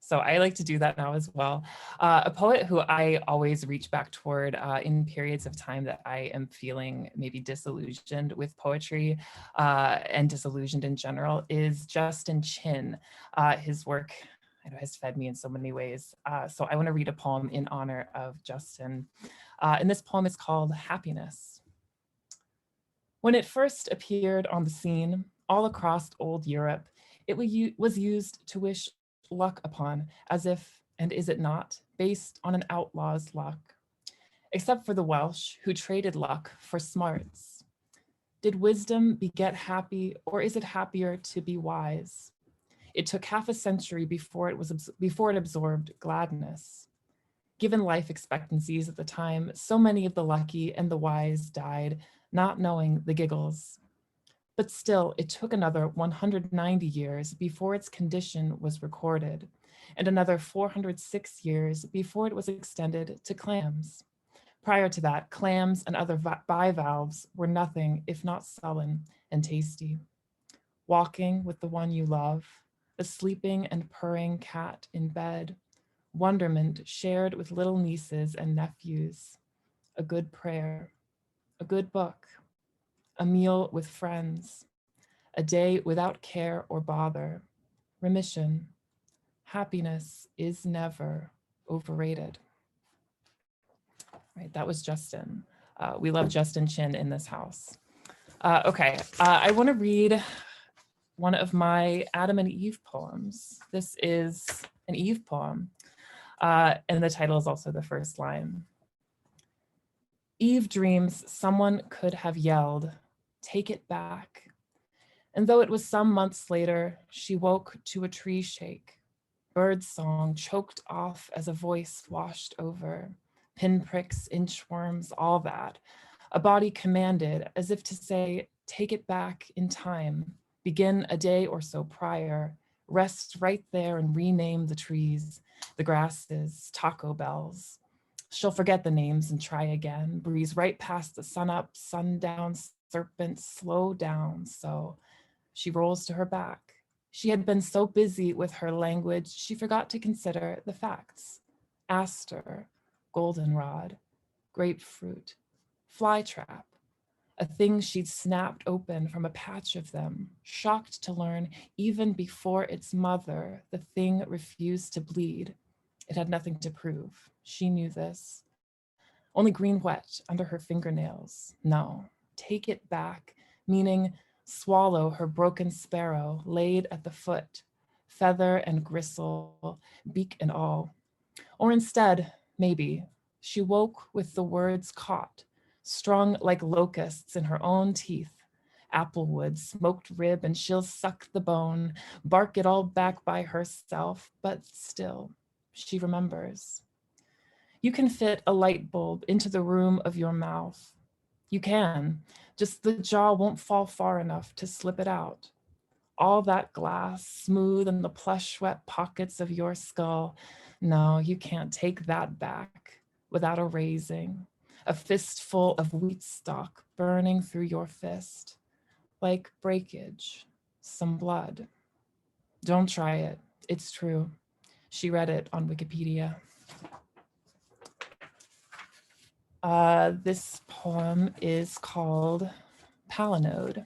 so I like to do that now as well. A poet who I always reach back toward in periods of time that I am feeling maybe disillusioned with poetry and disillusioned in general is Justin Chin. His work has fed me in so many ways. So I want to read a poem in honor of Justin. And this poem is called Happiness. When it first appeared on the scene, all across old Europe, it was used to wish luck upon, as if, and is it not, based on an outlaw's luck, except for the Welsh who traded luck for smarts. Did wisdom beget happy, or is it happier to be wise? It took half a century before it absorbed gladness. Given life expectancies at the time, so many of the lucky and the wise died, not knowing the giggles. But still, it took another 190 years before its condition was recorded, and another 406 years before it was extended to clams. Prior to that, clams and other bivalves were nothing if not sullen and tasty. Walking with the one you love, a sleeping and purring cat in bed, wonderment shared with little nieces and nephews, a good prayer, a good book, a meal with friends, a day without care or bother, remission. Happiness is never overrated. Right, that was Justin. We love Justin Chin in this house. I want to read one of my Adam and Eve poems. This is an Eve poem, and the title is also the first line. Eve dreams someone could have yelled, "Take it back." And though it was some months later, she woke to a tree shake. Bird song choked off as a voice washed over. Pinpricks, inchworms, all that. A body commanded, as if to say, take it back in time. Begin a day or so prior. Rest right there and rename the trees, the grasses, Taco Bells. She'll forget the names and try again. Breeze right past the sunup, sundown, serpent, slow down. So she rolls to her back. She had been so busy with her language, she forgot to consider the facts. Aster, goldenrod, grapefruit, flytrap, a thing she'd snapped open from a patch of them, shocked to learn even before its mother, the thing refused to bleed. It had nothing to prove. She knew this. Only green wet under her fingernails. No, take it back, meaning swallow her broken sparrow laid at the foot, feather and gristle, beak and all. Or instead, maybe, she woke with the words caught, strung like locusts in her own teeth. Applewood, smoked rib, and she'll suck the bone, bark it all back by herself, but still, she remembers. You can fit a light bulb into the room of your mouth. You can, just the jaw won't fall far enough to slip it out. All that glass, smooth in the plush wet pockets of your skull. No, you can't take that back without a raising, a fistful of wheat stalk burning through your fist, like breakage, some blood. Don't try it, it's true. She read it on Wikipedia. This poem is called Palinode.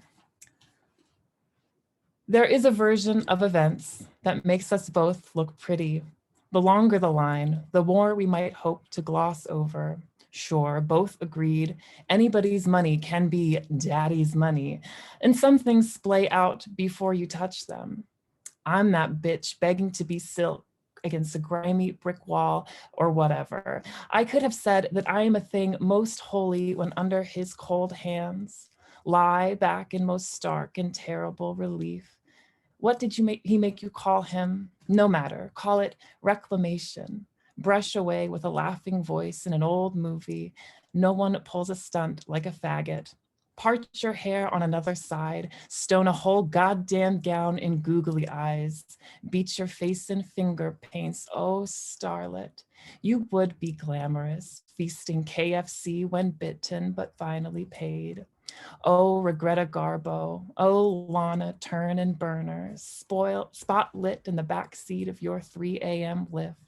There is a version of events that makes us both look pretty. The longer the line, the more we might hope to gloss over. Sure, both agreed, anybody's money can be daddy's money, and some things splay out before you touch them. I'm that bitch begging to be silk against a grimy brick wall or whatever. I could have said that I am a thing most holy when under his cold hands, lie back in most stark and terrible relief. What did he make you call him? No matter, call it reclamation. Brush away with a laughing voice in an old movie. No one pulls a stunt like a faggot. Part your hair on another side, stone a whole goddamn gown in googly eyes, beat your face in finger paints, oh starlet. You would be glamorous, feasting KFC when bitten, but finally paid. Oh, Regretta Garbo, oh, Lana Turn and Burner, spot lit in the back seat of your 3 a.m. lift,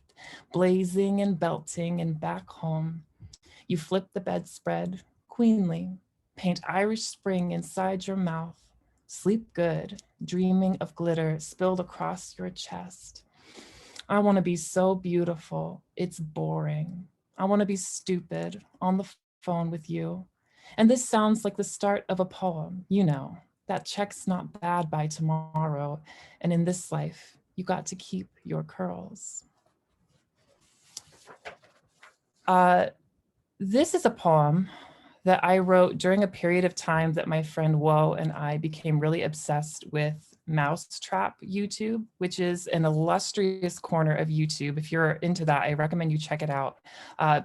blazing and belting and back home. You flip the bedspread, queenly, paint Irish Spring inside your mouth, sleep good, dreaming of glitter spilled across your chest. I want to be so beautiful, it's boring. I want to be stupid on the phone with you. And this sounds like the start of a poem, you know, that check's not bad by tomorrow. And in this life, you got to keep your curls. This is a poem that I wrote during a period of time that my friend Woe and I became really obsessed with Mousetrap YouTube, which is an illustrious corner of YouTube. If you're into that, I recommend you check it out.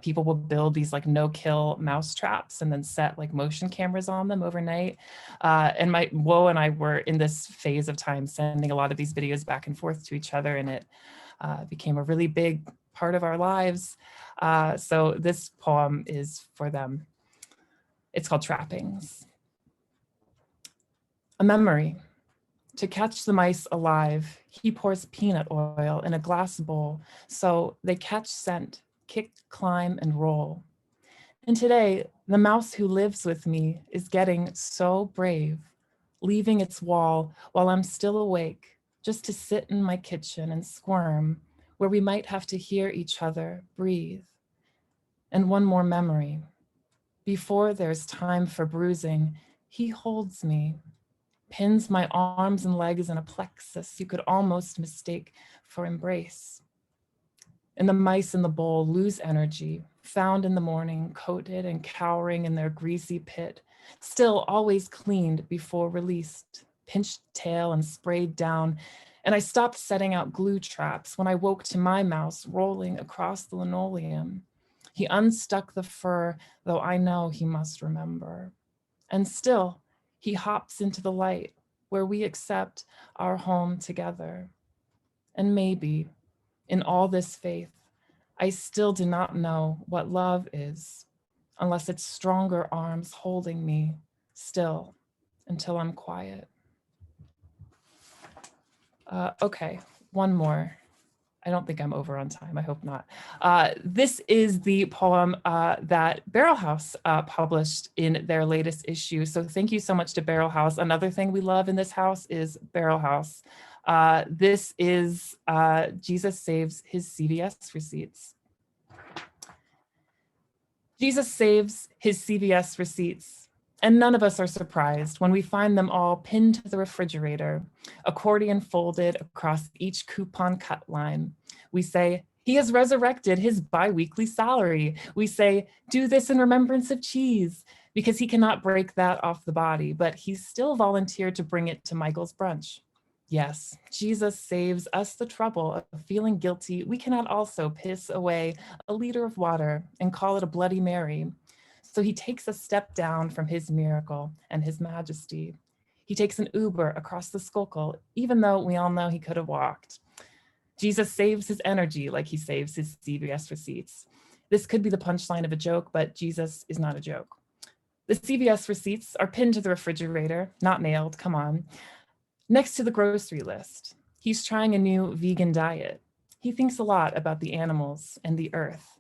People will build these like no-kill mouse traps and then set like motion cameras on them overnight. And my Woe and I were in this phase of time sending a lot of these videos back and forth to each other, and it became a really big part of our lives. So this poem is for them. It's called Trappings. A memory. To catch the mice alive, he pours peanut oil in a glass bowl so they catch scent, kick, climb, and roll. And today, the mouse who lives with me is getting so brave, leaving its wall while I'm still awake, just to sit in my kitchen and squirm, where we might have to hear each other breathe. And one more memory. Before there's time for bruising, he holds me, pins my arms and legs in a plexus you could almost mistake for embrace. And the mice in the bowl lose energy, found in the morning, coated and cowering in their greasy pit, still always cleaned before released, pinched tail and sprayed down. And I stopped setting out glue traps when I woke to my mouse rolling across the linoleum. He unstuck the fur, though I know he must remember. And still, he hops into the light where we accept our home together. And maybe, in all this faith, I still do not know what love is, unless it's stronger arms holding me still until I'm quiet. Okay, one more. I don't think I'm over on time, I hope not. This is the poem that Barrelhouse published in their latest issue. So thank you so much to Barrelhouse. Another thing we love in this house is Barrelhouse. This is Jesus Saves His CVS Receipts. Jesus saves his CVS receipts, and none of us are surprised when we find them all pinned to the refrigerator, accordion folded across each coupon cut line. We say, he has resurrected his bi-weekly salary. We say, do this in remembrance of cheese, because he cannot break that off the body, but he's still volunteered to bring it to Michael's brunch. Yes, Jesus saves us the trouble of feeling guilty. We cannot also piss away a liter of water and call it a Bloody Mary. So he takes a step down from his miracle and his majesty. He takes an Uber across the Schuylkill, even though we all know he could have walked. Jesus saves his energy like he saves his CVS receipts. This could be the punchline of a joke, but Jesus is not a joke. The CVS receipts are pinned to the refrigerator, not nailed, come on. Next to the grocery list, he's trying a new vegan diet. He thinks a lot about the animals and the earth.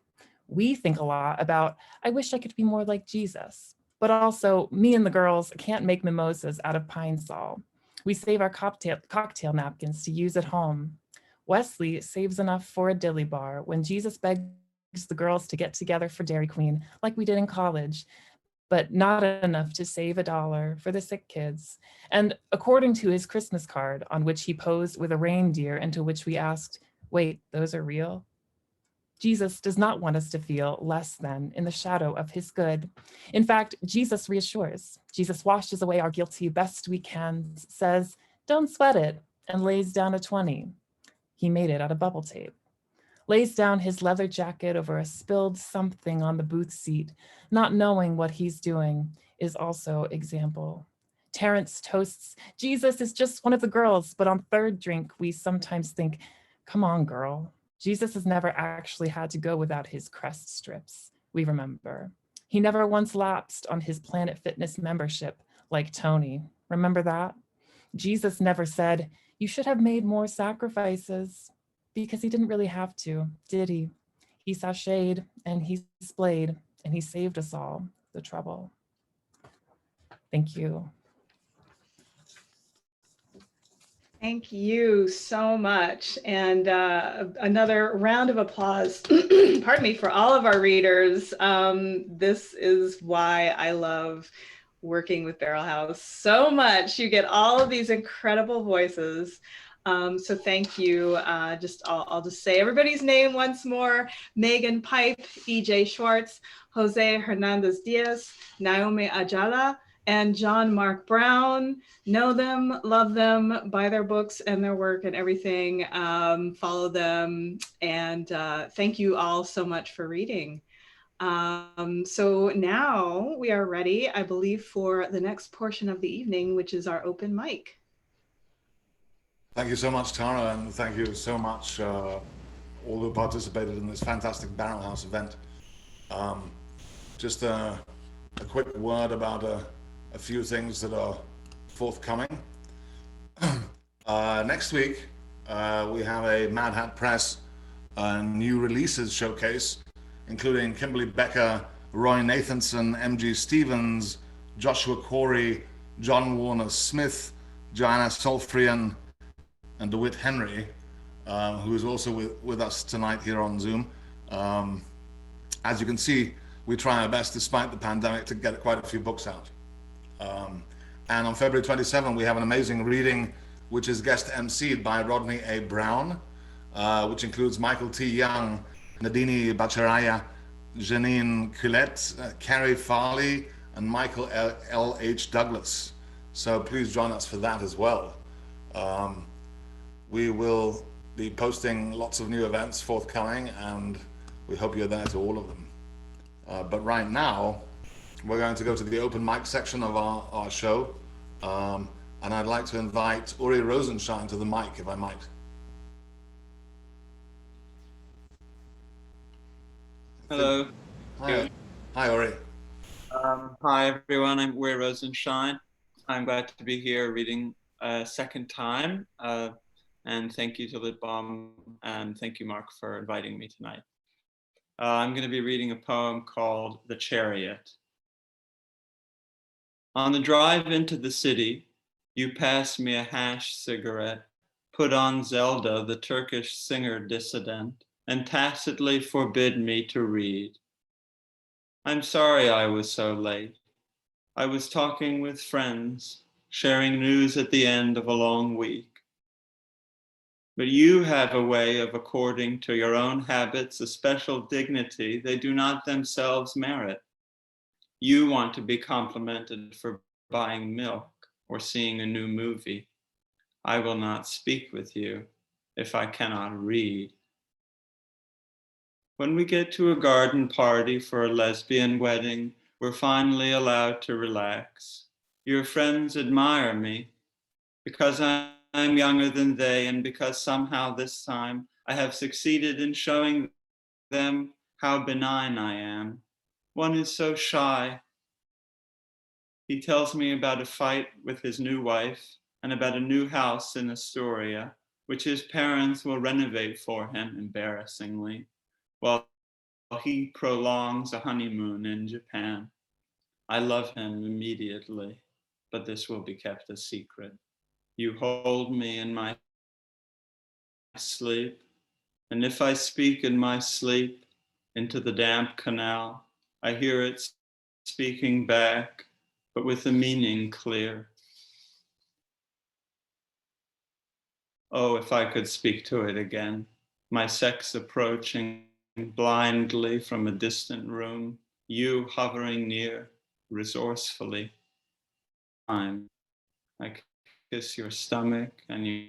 We think a lot about, I wish I could be more like Jesus, but also me and the girls can't make mimosas out of pine sol. We save our cocktail napkins to use at home. Wesley saves enough for a dilly bar when Jesus begs the girls to get together for Dairy Queen like we did in college. but not enough to save $1 for the sick kids. And according to his Christmas card, on which he posed with a reindeer, and to which we asked, wait, those are real? Jesus does not want us to feel less than in the shadow of his good. In fact, Jesus reassures. Jesus washes away our guilty best we can, says, don't sweat it, and lays down a 20. He made it out of bubble tape. Lays down his leather jacket over a spilled something on the booth seat, not knowing what he's doing is also example. Terrence toasts, Jesus is just one of the girls, but on third drink, we sometimes think, come on, girl. Jesus has never actually had to go without his crest strips, we remember. He never once lapsed on his Planet Fitness membership like Tony. Remember that? Jesus never said, you should have made more sacrifices, because he didn't really have to, did he? He sashayed and he splayed and he saved us all the trouble. Thank you. Thank you so much. And another round of applause, pardon me, for all of our readers. This is why I love working with Barrelhouse so much. You get all of these incredible voices. So thank you. I'll just say everybody's name once more. Meghan Pipe, EJ Schwartz, Jose Hernandez Diaz, Naomi Ayala, and John Mark Brown. Know them, love them, buy their books and their work and everything. Follow them. And thank you all so much for reading. So now we are ready, I believe, for the next portion of the evening, which is our open mic. Thank you so much, Tara, and thank you so much all who participated in this fantastic Barrelhouse event. Just a quick word about a few things that are forthcoming. Next week, we have a Mad Hat Press new releases showcase, including Kimberly Becker, Roy Nathanson, MG Stevens, Joshua Corey, John Warner Smith, Joanna Solfrian, and DeWitt Henry, who is also with us tonight here on Zoom. As you can see, we try our best, despite the pandemic, to get quite a few books out. And on February 27, we have an amazing reading, which is guest emceed by Rodney A. Brown, which includes Michael T. Young, Nadini Bacharaya, Janine Culet, Carrie Farley, and Michael L. H. Douglas. So please join us for that as well. We will be posting lots of new events forthcoming, and we hope you're there to all of them. But right now, we're going to go to the open mic section of our show. And I'd like to invite Uri Rosenshine to the mic, if I might. Hello. Hi, hi Uri. Hi everyone, I'm Uri Rosenshine. I'm glad to be here reading a second time. And thank you to Lit Balm, and thank you, Mark, for inviting me tonight. I'm going to be reading a poem called The Chariot. On the drive into the city, you pass me a hash cigarette, put on Zelda, the Turkish singer dissident, and tacitly forbid me to read. I'm sorry I was so late. I was talking with friends, sharing news at the end of a long week. But you have a way of according to your own habits a special dignity they do not themselves merit. You want to be complimented for buying milk or seeing a new movie. I will not speak with you if I cannot read. When we get to a garden party for a lesbian wedding, we're finally allowed to relax. Your friends admire me because I'm younger than they, and because somehow this time I have succeeded in showing them how benign I am. One is so shy. He tells me about a fight with his new wife and about a new house in Astoria, which his parents will renovate for him, embarrassingly, while he prolongs a honeymoon in Japan. I love him immediately, but this will be kept a secret. You hold me in my sleep, and if I speak in my sleep into the damp canal, I hear it speaking back, but with the meaning clear. Oh, if I could speak to it again, my sex approaching blindly from a distant room, you hovering near, resourcefully. I kiss your stomach and you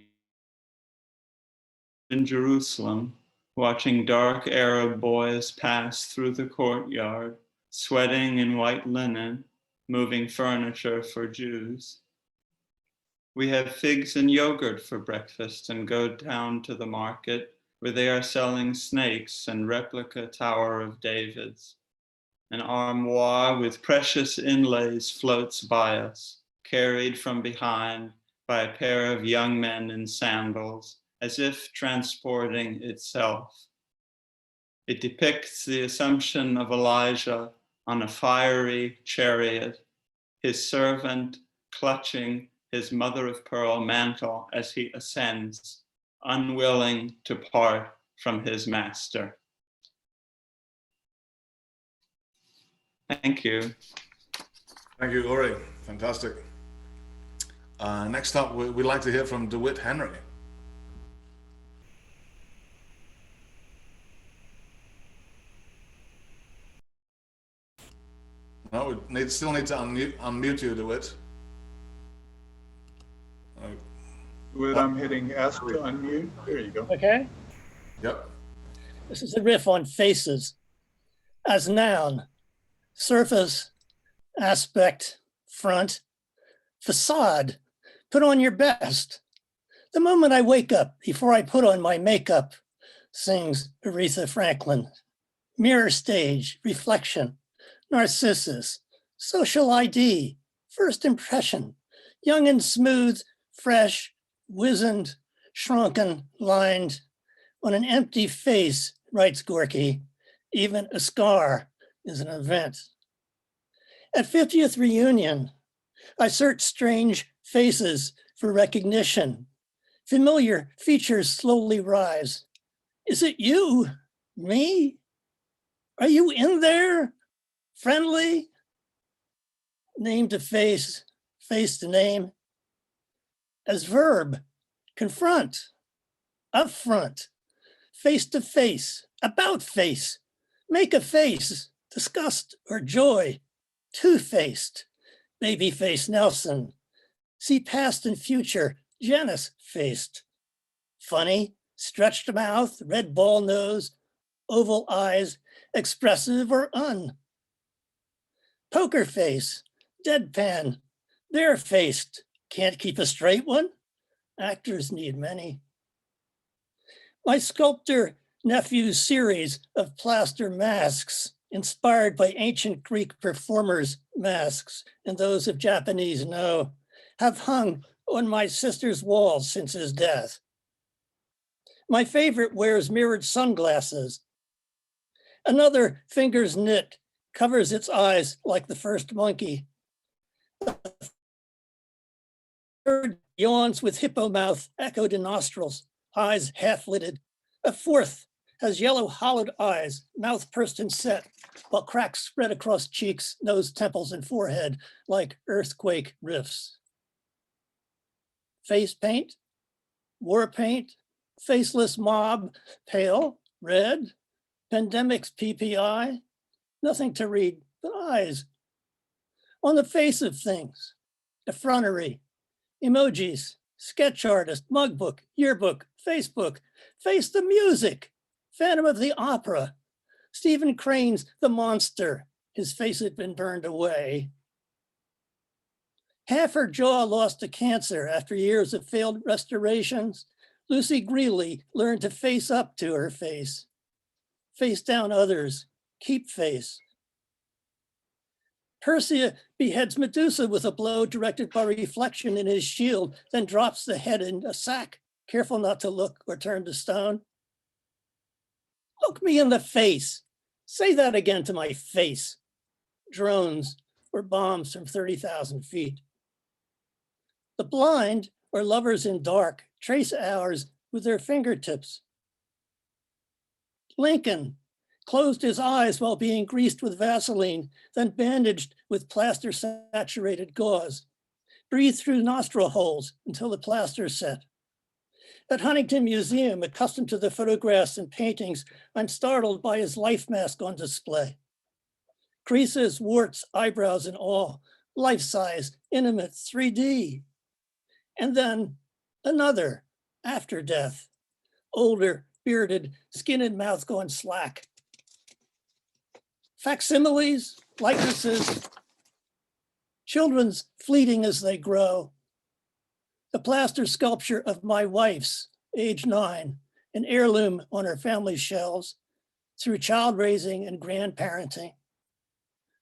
in Jerusalem, watching dark Arab boys pass through the courtyard, sweating in white linen, moving furniture for Jews. We have figs and yogurt for breakfast and go down to the market where they are selling snakes and replica Tower of Davids. An armoire with precious inlays floats by us, carried from behind by a pair of young men in sandals, as if transporting itself. It depicts the Assumption of Elijah on a fiery chariot, his servant clutching his mother of pearl mantle as he ascends, unwilling to part from his master. Thank you. Thank you, Uri. Fantastic. Next up, we'd like to hear from DeWitt Henry. No, we still need to unmute you, DeWitt. DeWitt, I'm hitting ask to unmute. There you go. Okay. Yep. This is a riff on faces. As noun, surface, aspect, front, facade, put on your best. The moment I wake up before I put on my makeup, sings Aretha Franklin. Mirror stage, reflection, Narcissus, social ID, first impression, young and smooth, fresh, wizened, shrunken, lined. On an empty face, writes Gorky, even a scar is an event. At 50th reunion, I search strange faces for recognition. Familiar features slowly rise. Is it you? Me? Are you in there? Friendly? Name to face, face to name. As verb, confront, upfront, face to face, about face, make a face, disgust or joy, two-faced, baby face Nelson, see past and future, Janice faced, funny, stretched mouth, red ball nose, oval eyes, expressive or un. Poker face, deadpan, bare-faced, can't keep a straight one? Actors need many. My sculptor nephew's series of plaster masks, inspired by ancient Greek performers' masks and those of Japanese No, have hung on my sister's walls since his death. My favorite wears mirrored sunglasses. Another, fingers knit, covers its eyes like the first monkey. The third yawns with hippo mouth echoed in nostrils, eyes half-lidded. A fourth has yellow hollowed eyes, mouth pursed and set, while cracks spread across cheeks, nose, temples, and forehead like earthquake rifts. Face paint, war paint, faceless mob, pale, red, pandemic's PPI, nothing to read but eyes. On the face of things, effrontery, emojis, sketch artist, mug book, yearbook, Facebook, face the music, Phantom of the Opera, Stephen Crane's The Monster, his face had been burned away. Half her jaw lost to cancer after years of failed restorations. Lucy Greeley learned to face up to her face. Face down others, keep face. Persia beheads Medusa with a blow directed by reflection in his shield, then drops the head in a sack, careful not to look or turn to stone. Look me in the face. Say that again to my face. Drones or bombs from 30,000 feet. The blind or lovers in dark trace hours with their fingertips. Lincoln, closed his eyes while being greased with Vaseline, then bandaged with plaster-saturated gauze, breathed through nostril holes until the plaster set. At Huntington Museum, accustomed to the photographs and paintings, I'm startled by his life mask on display. Creases, warts, eyebrows, and all, life-size, intimate, 3D. And then another, after death, older, bearded, skin and mouth going slack. Facsimiles, likenesses, children's fleeting as they grow. The plaster sculpture of my wife's, age 9, an heirloom on her family shelves through child raising and grandparenting.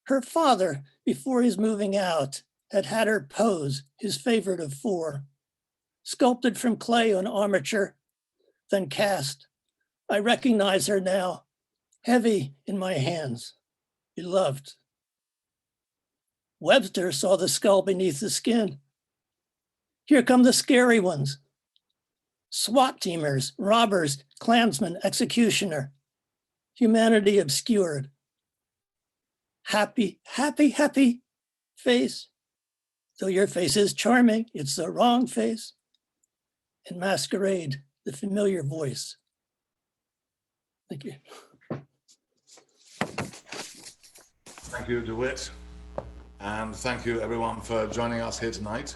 Her father, before his moving out, had had her pose, his favorite of 4, sculpted from clay on armature, then cast. I recognize her now, heavy in my hands, beloved. Webster saw the skull beneath the skin. Here come the scary ones. SWAT teamers, robbers, Klansmen, executioner. Humanity obscured. Happy, happy, happy face. Though your face is charming, it's the wrong face. And masquerade, the familiar voice. Thank you. Thank you, DeWitt. And thank you everyone for joining us here tonight.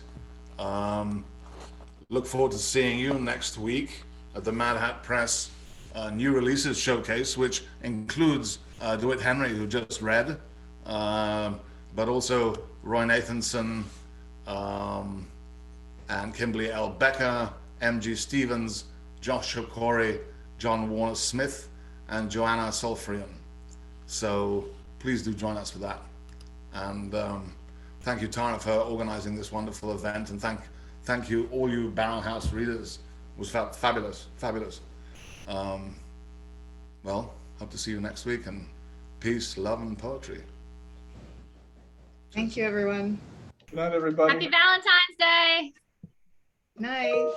Look forward to seeing you next week at the Mad Hat Press New Releases Showcase, which includes DeWitt Henry, who just read, but also Roy Nathanson and Kimberly L. Becker, M.G. Stevens, Josh Hokori, John Warner Smith, and Joanna Solfrian. So please do join us for that. And thank you, Tara, for organizing this wonderful event. And thank you, all you Barrelhouse readers. It was fabulous, fabulous. Well, hope to see you next week, and peace, love, and poetry. Thank you, everyone. Good night, everybody. Happy Valentine's Day. Night.